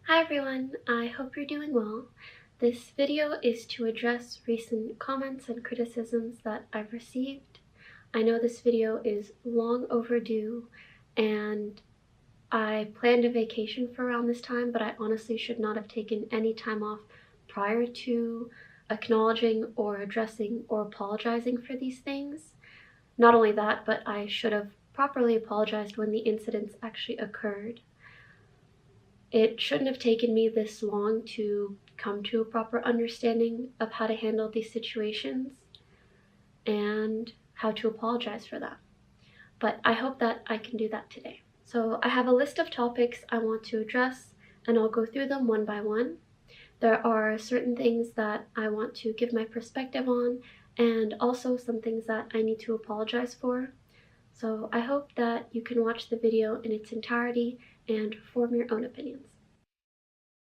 Hi everyone, I hope you're doing well. This video is to address recent comments and criticisms that I've received. I know this video is long overdue and I planned a vacation for around this time, but I honestly should not have taken any time off prior to acknowledging or addressing or apologizing for these things. Not only that, but I should have properly apologized when the incidents actually occurred. It shouldn't have taken me this long to come to a proper understanding of how to handle these situations and how to apologize for that. But I hope that I can do that today. So I have a list of topics I want to address, and I'll go through them one by one. There are certain things that I want to give my perspective on, and also some things that I need to apologize for. So I hope that you can watch the video in its entirety and form your own opinions.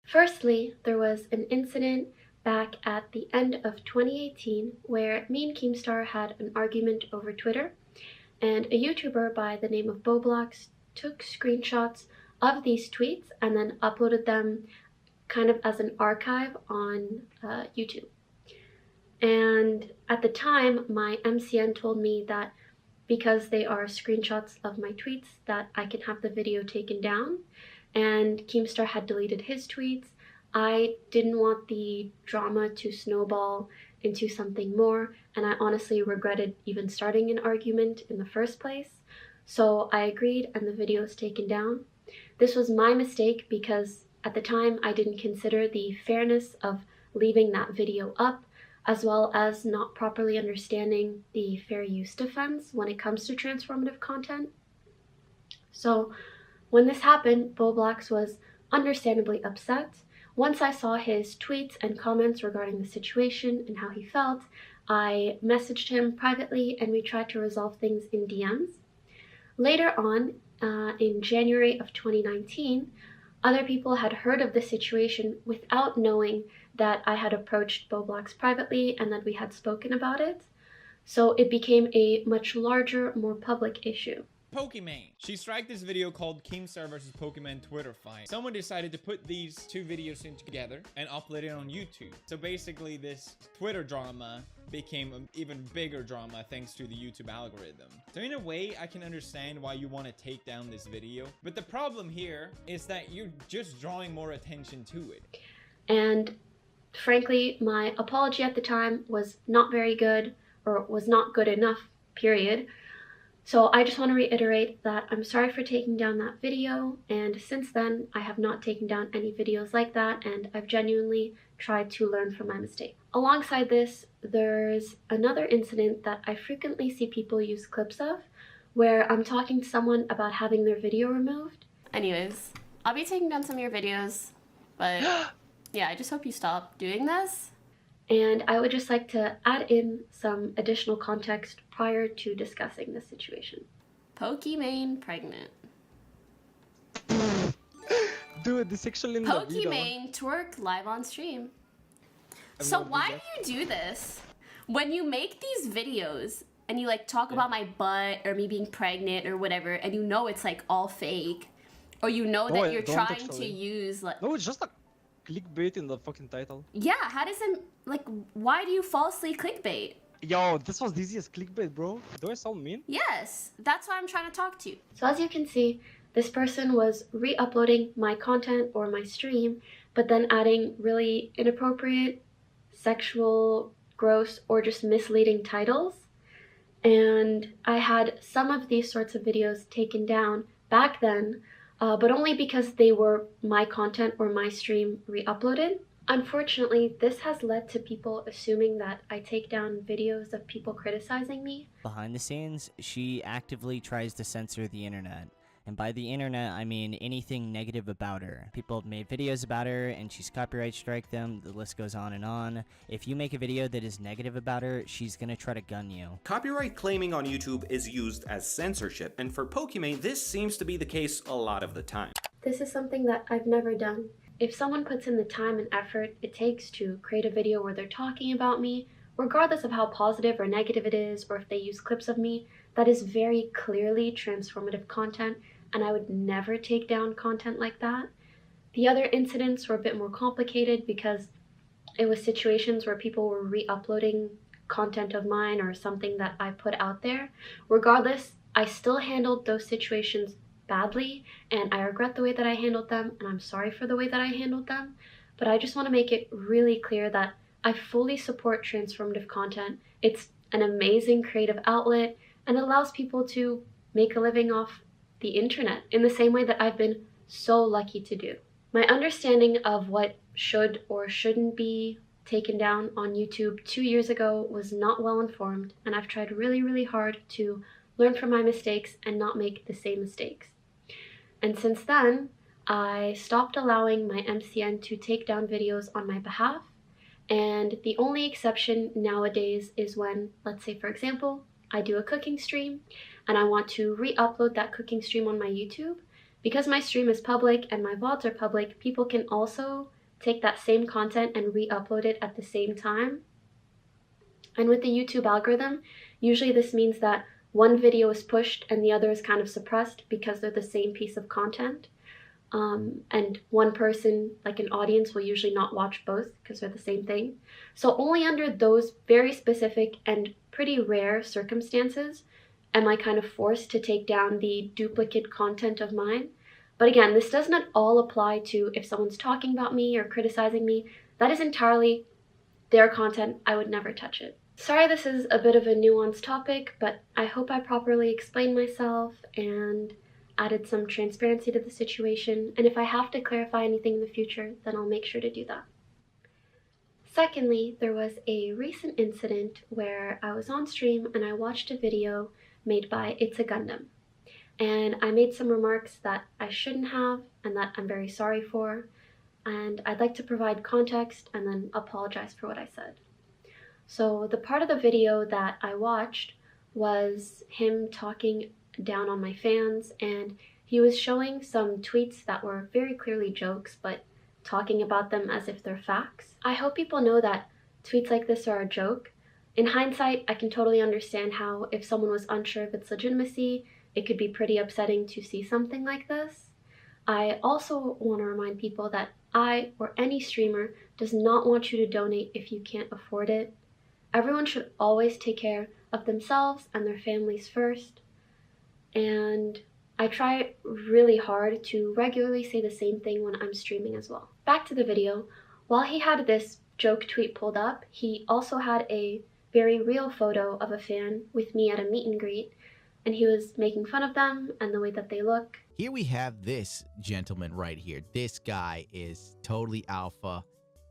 Firstly, there was an incident back at the end of 2018 where me and Keemstar had an argument over Twitter, and a YouTuber by the name of Boblox took screenshots of these tweets and then uploaded them kind of as an archive on YouTube. And at the time, my MCN told me that because they are screenshots of my tweets that I can have the video taken down, and Keemstar had deleted his tweets. I didn't want the drama to snowball into something more, and I honestly regretted even starting an argument in the first place. So I agreed and the video was taken down. This was my mistake because at the time I didn't consider the fairness of leaving that video up, as well as not properly understanding the fair use defense when it comes to transformative content. So when this happened, Boblox was understandably upset. Once I saw his tweets and comments regarding the situation and how he felt, I messaged him privately and we tried to resolve things in DMs. Later on, in January of 2019, other people had heard of the situation without knowing that I had approached Boblox privately and that we had spoken about it. So it became a much larger, more public issue. Pokimane. She striked this video called Keemstar vs. Pokimane Twitter fight. Someone decided to put these two videos in together and upload it on YouTube. So basically this Twitter drama became an even bigger drama thanks to the YouTube algorithm. So in a way, I can understand why you want to take down this video. But the problem here is that you're just drawing more attention to it. And frankly, my apology at the time was not very good, or was not good enough, period. So I just want to reiterate that I'm sorry for taking down that video, and since then I have not taken down any videos like that, and I've genuinely tried to learn from my mistake. Alongside this, there's another incident that I frequently see people use clips of, where I'm talking to someone about having their video removed. Anyways, I'll be taking down some of your videos, but yeah, I just hope you stop doing this. And I would just like to add in some additional context prior to discussing this situation. Pokimane pregnant. Dude, this actually in the video. Pokimane twerk live on stream. So why do you do this? When you make these videos and you like talk about my butt or me being pregnant or whatever, and you know it's like all fake, or you know that you're trying to use like... No, it's just a clickbait in the fucking title. Yeah, how does it, like, why do you falsely clickbait? Yo, this was the easiest clickbait, bro. Do I sound mean? Yes, that's why I'm trying to talk to you. So as you can see, this person was re-uploading my content or my stream, but then adding really inappropriate, sexual, gross, or just misleading titles. And I had some of these sorts of videos taken down back then, but only because they were my content or my stream re-uploaded. Unfortunately, this has led to people assuming that I take down videos of people criticizing me. Behind the scenes, she actively tries to censor the internet. And by the internet, I mean anything negative about her. People have made videos about her and she's copyright strike them, the list goes on and on. If you make a video that is negative about her, she's gonna try to gun you. Copyright claiming on YouTube is used as censorship, and for Pokimane, this seems to be the case a lot of the time. This is something that I've never done. If someone puts in the time and effort it takes to create a video where they're talking about me, regardless of how positive or negative it is, or if they use clips of me, that is very clearly transformative content, and I would never take down content like that. The other incidents were a bit more complicated because it was situations where people were re-uploading content of mine or something that I put out there. Regardless, I still handled those situations badly, and I regret the way that I handled them, and I'm sorry for the way that I handled them. But I just want to make it really clear that I fully support transformative content. It's an amazing creative outlet and allows people to make a living off the internet in the same way that I've been so lucky to do. My understanding of what should or shouldn't be taken down on YouTube 2 years ago was not well informed, and I've tried really hard to learn from my mistakes and not make the same mistakes. And since then, I stopped allowing my MCN to take down videos on my behalf, and the only exception nowadays is when, let's say for example, I do a cooking stream and I want to re-upload that cooking stream on my YouTube. Because my stream is public and my VODs are public, people can also take that same content and re-upload it at the same time. And with the YouTube algorithm, usually this means that one video is pushed and the other is kind of suppressed because they're the same piece of content. And one person, like an audience, will usually not watch both because they're the same thing. So only under those very specific and pretty rare circumstances am I kind of forced to take down the duplicate content of mine. But again, this does not all apply to if someone's talking about me or criticizing me. That is entirely their content. I would never touch it. Sorry this is a bit of a nuanced topic, but I hope I properly explained myself and added some transparency to the situation. And if I have to clarify anything in the future, then I'll make sure to do that. Secondly, there was a recent incident where I was on stream and I watched a video made by It's a Gundam. And I made some remarks that I shouldn't have and that I'm very sorry for. And I'd like to provide context and then apologize for what I said. So the part of the video that I watched was him talking down on my fans, and he was showing some tweets that were very clearly jokes, but talking about them as if they're facts. I hope people know that tweets like this are a joke. In hindsight, I can totally understand how, if someone was unsure of its legitimacy, it could be pretty upsetting to see something like this. I also want to remind people that I, or any streamer, does not want you to donate if you can't afford it. Everyone should always take care of themselves and their families first. And I try really hard to regularly say the same thing when I'm streaming as well. Back to the video. While he had this joke tweet pulled up, he also had a very real photo of a fan with me at a meet and greet, and he was making fun of them and the way that they look. Here we have this gentleman right here. This guy is totally alpha.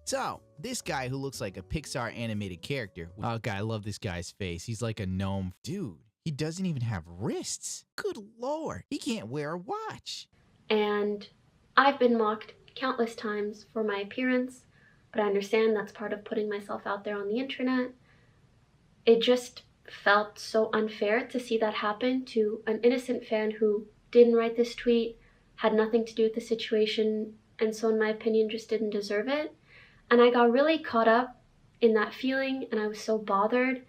So, this guy who looks like a Pixar animated character. Oh god, I love this guy's face. He's like a gnome. Dude, he doesn't even have wrists. Good lord, he can't wear a watch. And I've been mocked countless times for my appearance, but I understand that's part of putting myself out there on the internet. It just felt so unfair to see that happen to an innocent fan who didn't write this tweet, had nothing to do with the situation, and so in my opinion just didn't deserve it. And I got really caught up in that feeling, and I was so bothered,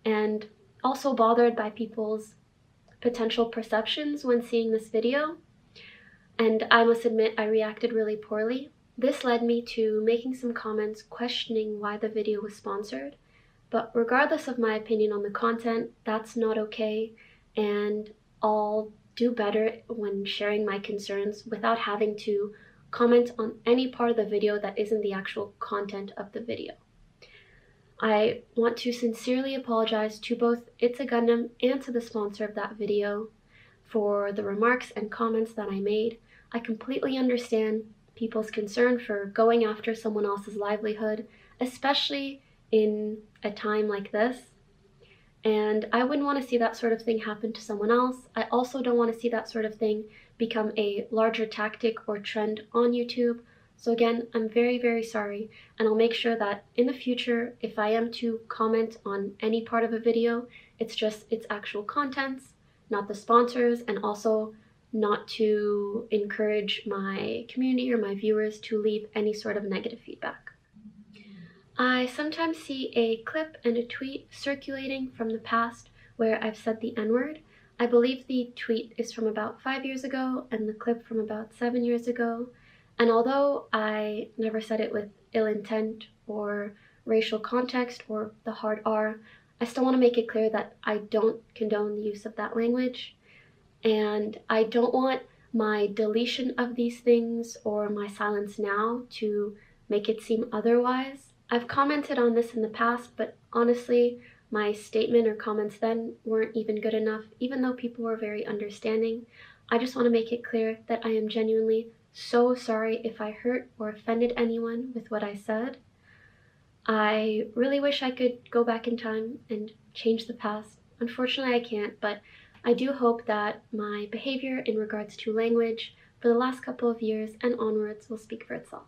and also bothered by people's potential perceptions when seeing this video. And I must admit I reacted really poorly. This led me to making some comments questioning why the video was sponsored. But regardless of my opinion on the content, that's not okay, and I'll do better when sharing my concerns without having to comment on any part of the video that isn't the actual content of the video. I want to sincerely apologize to both It's a Gundam and to the sponsor of that video for the remarks and comments that I made. I completely understand people's concern for going after someone else's livelihood, especially in a time like this. And I wouldn't want to see that sort of thing happen to someone else. I also don't want to see that sort of thing become a larger tactic or trend on YouTube. So again, I'm very sorry, and I'll make sure that in the future, if I am to comment on any part of a video, it's just its actual contents, not the sponsors, and also not to encourage my community or my viewers to leave any sort of negative feedback. I sometimes see a clip and a tweet circulating from the past where I've said the N-word. I believe the tweet is from about 5 years ago and the clip from about 7 years ago. And although I never said it with ill intent or racial context or the hard R, I still want to make it clear that I don't condone the use of that language, and I don't want my deletion of these things or my silence now to make it seem otherwise. I've commented on this in the past, but honestly, my statement or comments then weren't even good enough, even though people were very understanding. I just want to make it clear that I am genuinely so sorry if I hurt or offended anyone with what I said. I really wish I could go back in time and change the past. Unfortunately, I can't, but I do hope that my behavior in regards to language for the last couple of years and onwards will speak for itself.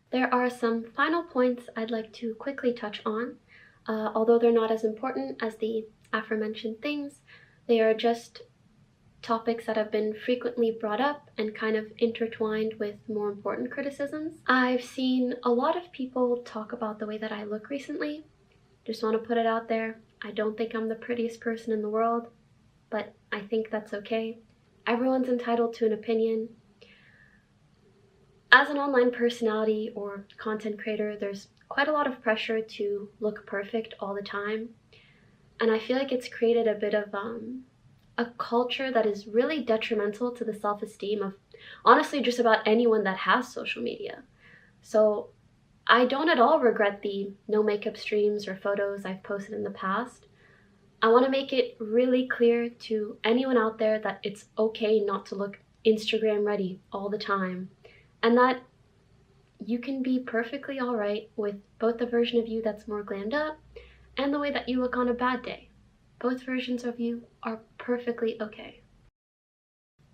There are some final points I'd like to quickly touch on. Although they're not as important as the aforementioned things, they are just topics that have been frequently brought up and kind of intertwined with more important criticisms. I've seen a lot of people talk about the way that I look recently. Just want to put it out there. I don't think I'm the prettiest person in the world, but I think that's okay. Everyone's entitled to an opinion. As an online personality or content creator, there's quite a lot of pressure to look perfect all the time. And I feel like it's created a bit of a culture that is really detrimental to the self-esteem of honestly just about anyone that has social media. So I don't at all regret the no makeup streams or photos I've posted in the past. I want to make it really clear to anyone out there that it's okay not to look Instagram ready all the time, and that you can be perfectly alright with both the version of you that's more glammed up and the way that you look on a bad day. Both versions of you are perfectly okay.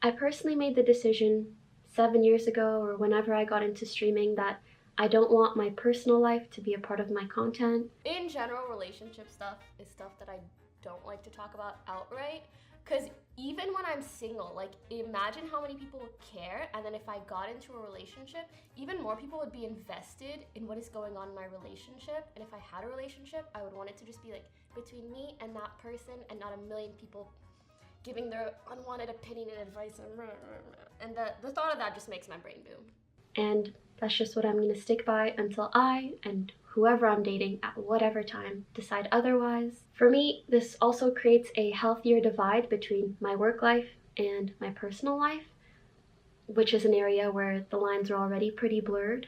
I personally made the decision 7 years ago or whenever I got into streaming that I don't want my personal life to be a part of my content. In general, relationship stuff is stuff that I don't like to talk about outright, because even when I'm single, like imagine how many people would care, and then if I got into a relationship, even more people would be invested in what is going on in my relationship. And if I had a relationship, I would want it to just be like between me and that person and not a million people giving their unwanted opinion and advice, and the thought of that just makes my brain boom. And that's just what I'm going to stick by until I and whoever I'm dating at whatever time decide otherwise. For me, this also creates a healthier divide between my work life and my personal life, which is an area where the lines are already pretty blurred.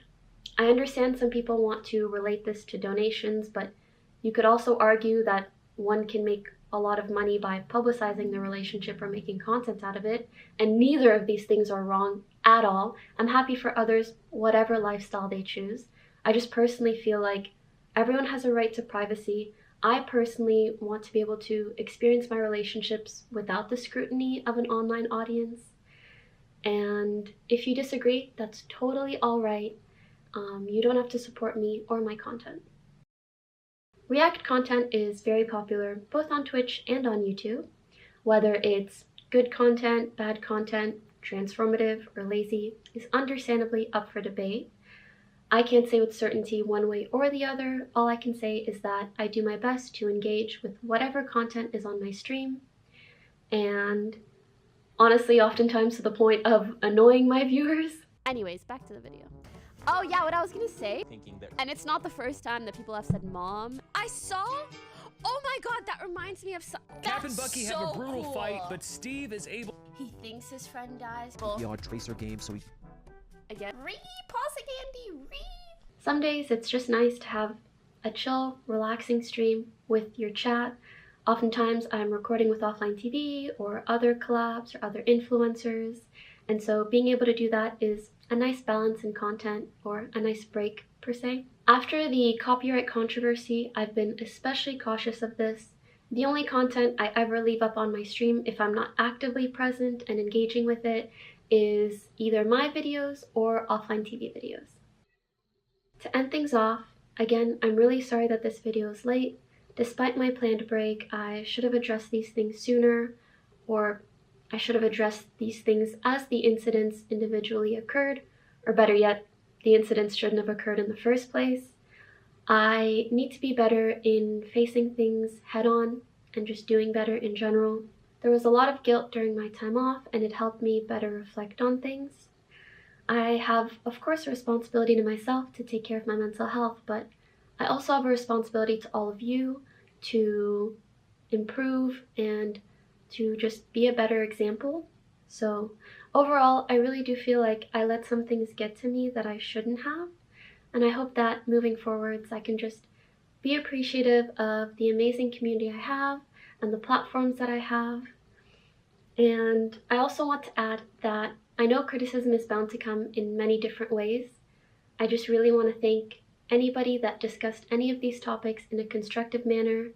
I understand some people want to relate this to donations, but you could also argue that one can make a lot of money by publicizing the relationship or making content out of it, and neither of these things are wrong at all. I'm happy for others, whatever lifestyle they choose. I just personally feel like everyone has a right to privacy. I personally want to be able to experience my relationships without the scrutiny of an online audience. And if you disagree, that's totally all right. You don't have to support me or my content. React content is very popular both on Twitch and on YouTube. Whether it's good content, bad content, transformative, or lazy is understandably up for debate. I can't say with certainty one way or the other. All I can say is that I do my best to engage with whatever content is on my stream, and honestly, oftentimes to the point of annoying my viewers. Anyways, back to the video. Oh yeah, what I was gonna say, and it's not the first time that people have said mom. I saw, oh my god, that reminds me of Cap and Bucky have a brutal fight, but Steve is able. He thinks his friend dies. The Tracer game, so he Again, pause it, Andy, Some days it's just nice to have a chill, relaxing stream with your chat. Oftentimes I'm recording with Offline TV or other collabs or other influencers, and so being able to do that is a nice balance in content, or a nice break per se. After the copyright controversy, I've been especially cautious of this. The only content I ever leave up on my stream, if I'm not actively present and engaging with it, is either my videos or Offline TV videos. To end things off, again, I'm really sorry that this video is late. Despite my planned break, I should have addressed these things sooner, or I should have addressed these things as the incidents individually occurred, or better yet, the incidents shouldn't have occurred in the first place. I need to be better in facing things head on and just doing better in general. There was a lot of guilt during my time off, and it helped me better reflect on things. I have, of course, a responsibility to myself to take care of my mental health, but I also have a responsibility to all of you to improve and to just be a better example. So overall, I really do feel like I let some things get to me that I shouldn't have, and I hope that moving forwards I can just be appreciative of the amazing community I have and the platforms that I have. And I also want to add that I know criticism is bound to come in many different ways. I just really want to thank anybody that discussed any of these topics in a constructive manner.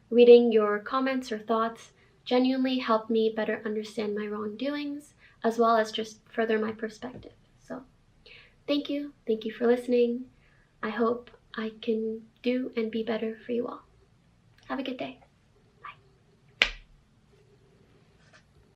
Reading your comments or thoughts genuinely helped me better understand my wrongdoings, as well as just further my perspective. So thank you for listening. I hope I can do and be better for you all. Have a good day.